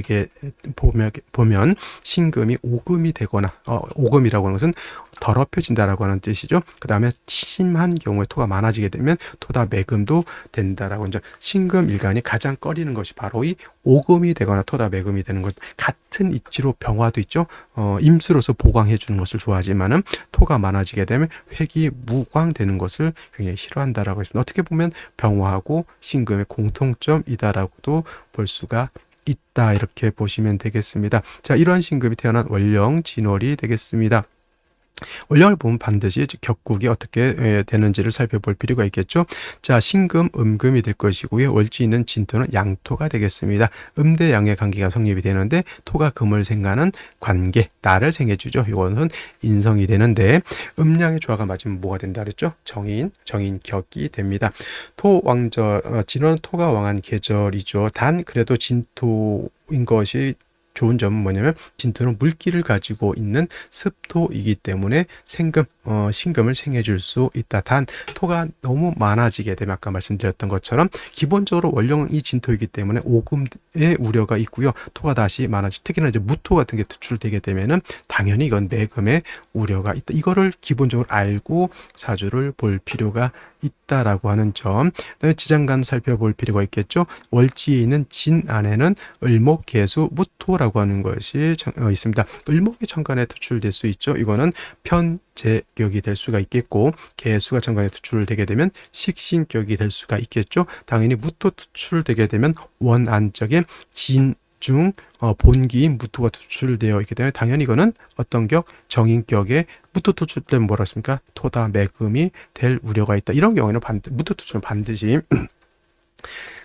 신금이 오금이 되거나, 오금이라고 하는 것은 더럽혀진다라고 하는 뜻이죠. 그 다음에 심한 경우에 토가 많아지게 되면 토다 매금도 된다라고 하죠. 신금 일간이 가장 꺼리는 것이 바로 이 오금이 되거나 토다 매금이 되는 것. 같은 이치로 병화도 있죠. 임수로서 보강해 주는 것을 좋아하지만은 토가 많아지게 되면 회기 무광되는 것을 굉장히 싫어한다라고 했습니다. 어떻게 보면 병화하고 신금의 공통점이다라고도 볼 수가 있다, 이렇게 보시면 되겠습니다. 자, 이러한 신금이 태어난 월령 진월이 되겠습니다. 월령을 보면 반드시 격국이 어떻게 되는지를 살펴볼 필요가 있겠죠. 자, 신금, 음금이 될 것이고요. 월지 있는 진토는 양토가 되겠습니다. 음대 양의 관계가 성립이 되는데, 토가 금을 생하는 관계, 나를 생해주죠. 이것은 인성이 되는데, 음양의 조화가 맞으면 뭐가 된다 그랬죠? 정인격이 됩니다. 진월은 토가 왕한 계절이죠. 단 그래도 진토인 것이 좋은 점은 뭐냐면 진토는 물기를 가지고 있는 습토이기 때문에 신금을 생해줄 수 있다. 단 토가 너무 많아지게 되면 아까 말씀드렸던 것처럼 기본적으로 원령은 이 진토이기 때문에 오금의 우려가 있고요. 토가 다시 많아지, 특히나 이제 무토 같은 게 투출되게 되면은 당연히 이건 매금의 우려가 있다. 이거를 기본적으로 알고 사주를 볼 필요가 있다라고 하는 점. 그다음에 지장간 살펴볼 필요가 있겠죠. 월지에 있는 진 안에는 을목, 계수, 무토라고 하는 것이 있습니다. 을목이 천간에 투출될 수 있죠. 이거는 편제격이 될 수가 있겠고, 계수가 천간에 투출되게 되면 식신격이 될 수가 있겠죠. 당연히 무토 투출되게 되면 원안적인 중 본기인 무토가 투출되어 있기 때문에 당연히 이거는 어떤 격? 정인격에 무토 투출되면 뭐라 했습니까? 토다 매금이 될 우려가 있다. 이런 경우에는 무토 투출은 반드시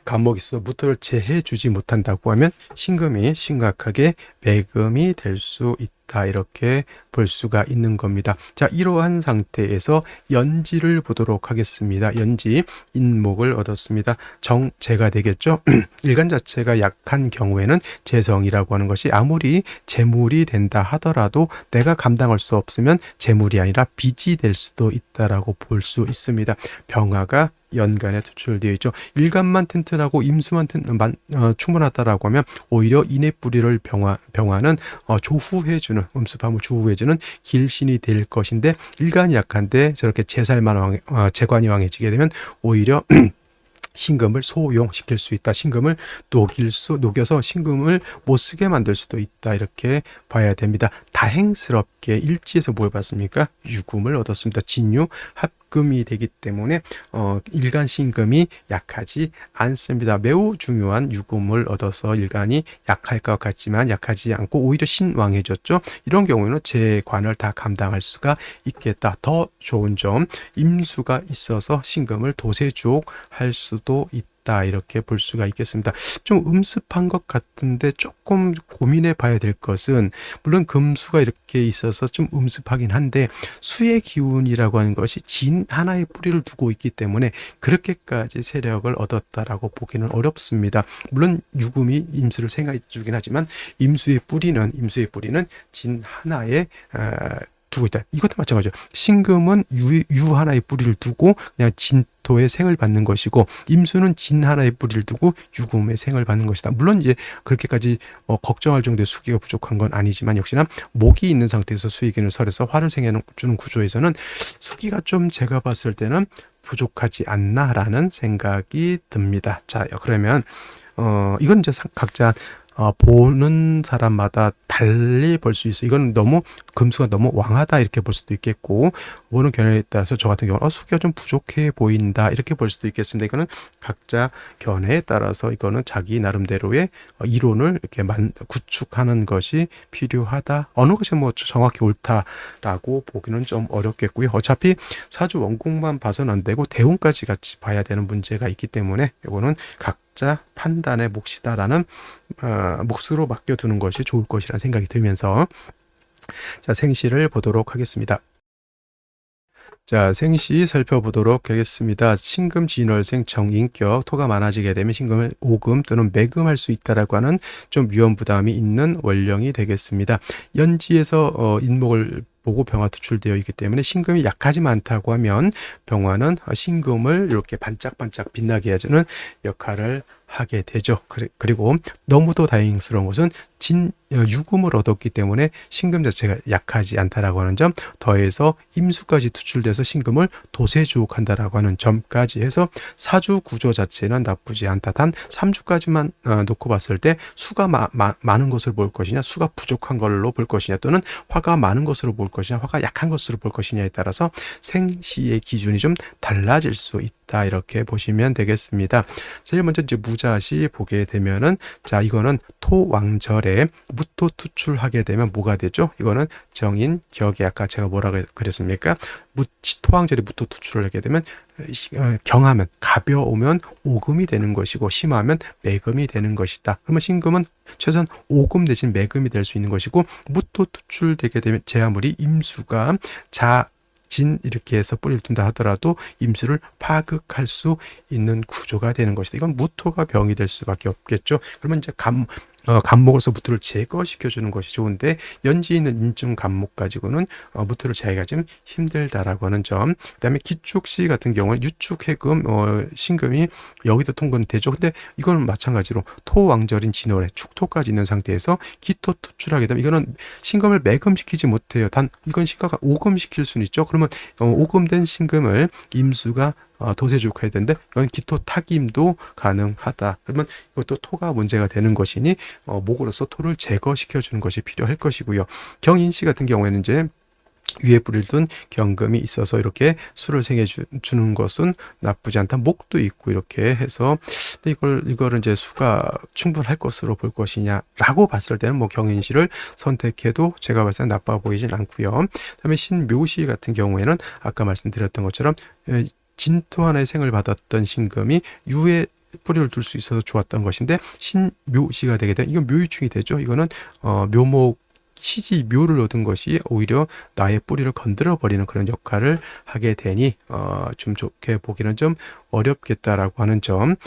간목이 있어서 무토를 제해주지 못한다고 하면 신금이 심각하게 매금이 될 수 있다. 이렇게 볼 수가 있는 겁니다. 자, 이러한 상태에서 연지를 보도록 하겠습니다. 연지, 인목을 얻었습니다. 정제가 되겠죠. 일간 자체가 약한 경우에는 재성이라고 하는 것이 아무리 재물이 된다 하더라도 내가 감당할 수 없으면 재물이 아니라 빚이 될 수도 있다라고 볼 수 있습니다. 병화가 연간에 투출되어 있죠. 일간만 튼튼하고 임수만 충분하다라고 하면 오히려 인의 뿌리를 병화는 조후해주는, 음습함을 조후해주는 길신이 될 것인데, 일간이 약한데 저렇게 재관이 왕해지게 되면 오히려 신금을 소용시킬 수 있다. 신금을 녹여서 신금을 못 쓰게 만들 수도 있다. 이렇게 봐야 됩니다. 다행스럽게 일지에서 뭘 봤습니까? 유금을 얻었습니다. 진유 합금이 되기 때문에 일간 신금이 약하지 않습니다. 매우 중요한 유금을 얻어서 일간이 약할 것 같지만 약하지 않고 오히려 신왕해졌죠. 이런 경우에는 재관을 다 감당할 수가 있겠다. 더 좋은 점, 임수가 있어서 신금을 도세주옥할 수도 있다. 이렇게 볼 수가 있겠습니다. 좀 음습한 것 같은데 조금 고민해 봐야 될 것은, 물론 금수가 이렇게 있어서 좀 음습하긴 한데 수의 기운이라고 하는 것이 진 하나의 뿌리를 두고 있기 때문에 그렇게까지 세력을 얻었다라고 보기는 어렵습니다. 물론 유금이 임수를 생각해 주긴 하지만 임수의 뿌리는 진 하나의 두고 있다. 이것도 마찬가지죠. 신금은 유 하나의 뿌리를 두고 그냥 진토의 생을 받는 것이고, 임수는 진 하나의 뿌리를 두고 유금의 생을 받는 것이다. 물론 이제 그렇게까지 걱정할 정도의 수기가 부족한 건 아니지만, 역시나 목이 있는 상태에서 수의기를 설해서 화를 생해주는 구조에서는 수기가 좀 제가 봤을 때는 부족하지 않나라는 생각이 듭니다. 자, 그러면 이건 이제 각자 보는 사람마다 달리 볼 수 있어요. 이건 너무 금수가 너무 왕하다 이렇게 볼 수도 있겠고, 보는 견해에 따라서 저 같은 경우는 수기가 좀 부족해 보인다 이렇게 볼 수도 있겠습니다. 이거는 각자 견해에 따라서 이거는 자기 나름대로의 이론을 이렇게 구축하는 것이 필요하다. 어느 것이 뭐 정확히 옳다라고 보기는 좀 어렵겠고요. 어차피 사주 원국만 봐서는 안 되고 대운까지 같이 봐야 되는 문제가 있기 때문에 이거는 각자 판단의 몫이다라는 몫으로 맡겨두는 것이 좋을 것이라는 생각이 들면서, 자, 생시를 보도록 하겠습니다. 자, 생시 살펴보도록 하겠습니다. 신금 진월생 정인격, 토가 많아지게 되면 신금을 오금 또는 매금할 수 있다라고 하는 좀 위험 부담이 있는 원령이 되겠습니다. 연지에서 인목을 보고 병화 투출되어 있기 때문에 신금이 약하지 않다고 하면 병화는 신금을 이렇게 반짝반짝 빛나게 해주는 역할을 하게 되죠. 그리고 너무도 다행스러운 것은 유금을 얻었기 때문에 신금 자체가 약하지 않다라고 하는 점, 더해서 임수까지 투출돼서 신금을 도세주옥한다라고 하는 점까지 해서 사주 구조 자체는 나쁘지 않다. 단 3주까지만 놓고 봤을 때 수가 많은 것을 볼 것이냐, 수가 부족한 걸로 볼 것이냐, 또는 화가 많은 것으로 볼 것이냐, 화가 약한 것으로 볼 것이냐에 따라서 생시의 기준이 좀 달라질 수 있다. 이렇게 보시면 되겠습니다. 제일 먼저 이제 무자시 보게 되면은, 자, 이거는 토왕절에 무토 투출하게 되면 뭐가 되죠? 이거는 정인 격에, 아까 제가 뭐라고 그랬습니까? 토왕절에 무토 투출을 하게 되면 경하면, 가벼우면 오금이 되는 것이고 심하면 매금이 되는 것이다. 그러면 신금은 최소한 오금 대신 매금이 될 수 있는 것이고, 무토 투출되게 되면 제 아무리 임수가 진 이렇게 해서 뿌리를 둔다 하더라도 임수를 파극할 수 있는 구조가 되는 것이다. 이건 무토가 병이 될 수밖에 없겠죠. 그러면 이제 간목으로서 무토를 제거시켜 주는 것이 좋은데 연지 있는 인중 간목 가지고는 무토를 제거하기가 좀 힘들다라고 하는 점. 그다음에 기축시 같은 경우는 유축 해금 신금이 여기도 통근이 되죠. 근데 이거는 마찬가지로 토왕절인 진월에 축토까지 있는 상태에서 기토 투출하게 되면 이거는 신금을 매금시키지 못해요. 단 이건 신가가 오금시킬 수는 있죠. 그러면 오금된 신금을 임수가 도세죽해야 되는데 이건 기토 타김도 가능하다. 그러면 이것도 토가 문제가 되는 것이니 목으로서 토를 제거시켜 주는 것이 필요할 것이고요. 경인시 같은 경우에는 이제 위에 뿌리를 둔 경금이 있어서 이렇게 수를 생해 주는 것은 나쁘지 않다. 목도 있고 이렇게 해서 이거를 이제 수가 충분할 것으로 볼 것이냐라고 봤을 때는 뭐 경인시를 선택해도 제가 봤을 때 나빠 보이진 않고요. 그다음에 신묘시 같은 경우에는 아까 말씀드렸던 것처럼 진토 하나의 생을 받았던 신금이 유에 뿌리를 둘 수 있어서 좋았던 것인데 신묘시가 되게 되면 이건 묘유충이 되죠. 이거는 묘목 시지 묘를 얻은 것이 오히려 나의 뿌리를 건드려 버리는 그런 역할을 하게 되니 좀 좋게 보기는 좀 어렵겠다라고 하는 점.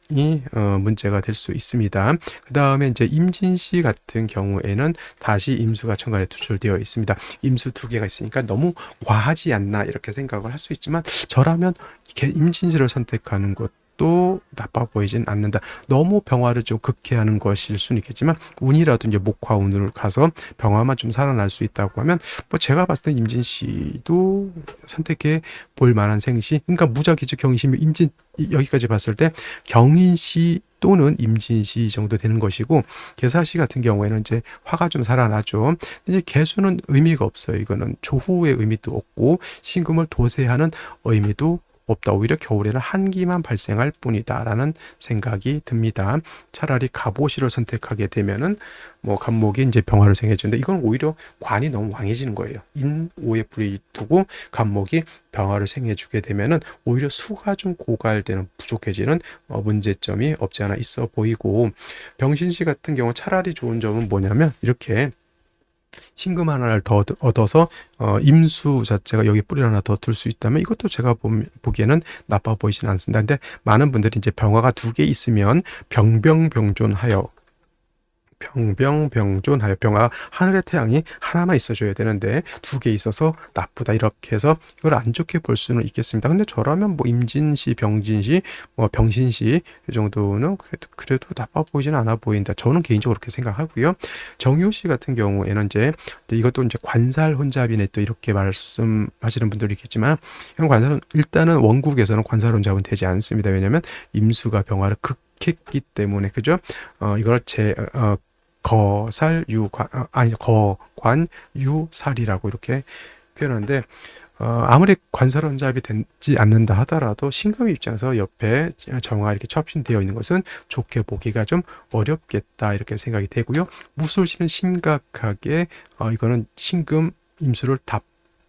이 문제가 될 수 있습니다. 그 다음에 이제 임진시 같은 경우에는 다시 임수가 천간에 투출되어 있습니다. 임수 두 개가 있으니까 너무 과하지 않나 이렇게 생각을 할 수 있지만 저라면 임진시를 선택하는 것도 나빠 보이진 않는다. 너무 병화를 좀 극해하는 것일 수는 있겠지만 운이라도 이제 목화운을 가서 병화만 좀 살아날 수 있다고 하면 뭐 제가 봤을 때 임진시도 선택해 볼 만한 생시. 그러니까 무작위적 경인시 임진 여기까지 봤을 때 경인시 또는 임진시 정도 되는 것이고 개사시 같은 경우에는 이제 화가 좀 살아나죠. 이제 개수는 의미가 없어요. 이거는 조후의 의미도 없고 신금을 도세하는 의미도 없다. 오히려 겨울에는 한기만 발생할 뿐이다라는 생각이 듭니다. 차라리 갑오시를 선택하게 되면은 뭐 갑목이 이제 병화를 생해주는데 이건 오히려 관이 너무 왕해지는 거예요. 인오에 불이 두고 갑목이 병화를 생해주게 되면은 오히려 수가 좀 고갈되는 부족해지는 문제점이 없지 않아 있어 보이고 병신시 같은 경우 차라리 좋은 점은 뭐냐면 이렇게 신금 하나를 더 얻어서 임수 자체가 여기 뿌리 하나 더 둘 수 있다면 이것도 제가 보기에는 나빠 보이지는 않습니다. 근데 많은 분들이 이제 병화가 두 개 있으면 병병병존하여 병병병존하여 병화 하늘의 태양이 하나만 있어줘야 되는데 두 개 있어서 나쁘다 이렇게 해서 이걸 안 좋게 볼 수는 있겠습니다. 근데 저라면 뭐 임진시, 병진시, 뭐 병신시 이 정도는 그래도 나빠 보이지는 않아 보인다. 저는 개인적으로 그렇게 생각하고요. 정유시 같은 경우에는 이제 이것도 이제 관살 혼잡이네 또 이렇게 말씀하시는 분들이 있겠지만 이런 관살은 일단은 원국에서는 관살 혼잡은 되지 않습니다. 왜냐하면 임수가 병화를 극했기 때문에 그죠? 이걸 거관유살이라고 이렇게 표현하는데 아무리 관살혼잡이 되지 않는다 하더라도 신금 입장에서 옆에 정화 이렇게 첩신되어 있는 것은 좋게 보기가 좀 어렵겠다 이렇게 생각이 되고요. 무술시는 심각하게 이거는 신금 임수를 다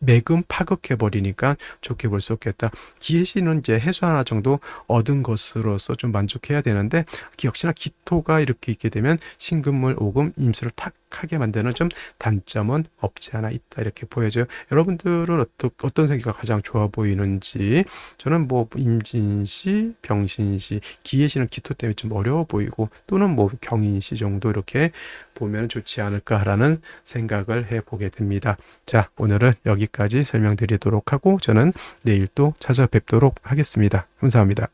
매금 파극해 버리니까 좋게 볼 수 없겠다. 기해시는 이제 해수 하나 정도 얻은 것으로서 좀 만족해야 되는데 역시나 기토가 이렇게 있게 되면 신금을 오금 임수를 탁하게 만드는 좀 단점은 없지 않아 있다 이렇게 보여져요. 여러분들은 어떤 생기가 가장 좋아 보이는지 저는 뭐 임진시, 병신시, 기해시는 기토 때문에 좀 어려워 보이고 또는 뭐 경인시 정도 이렇게 보면 좋지 않을까라는 생각을 해보게 됩니다. 자, 오늘은 여기까지 설명드리도록 하고 저는 내일 또 찾아뵙도록 하겠습니다. 감사합니다.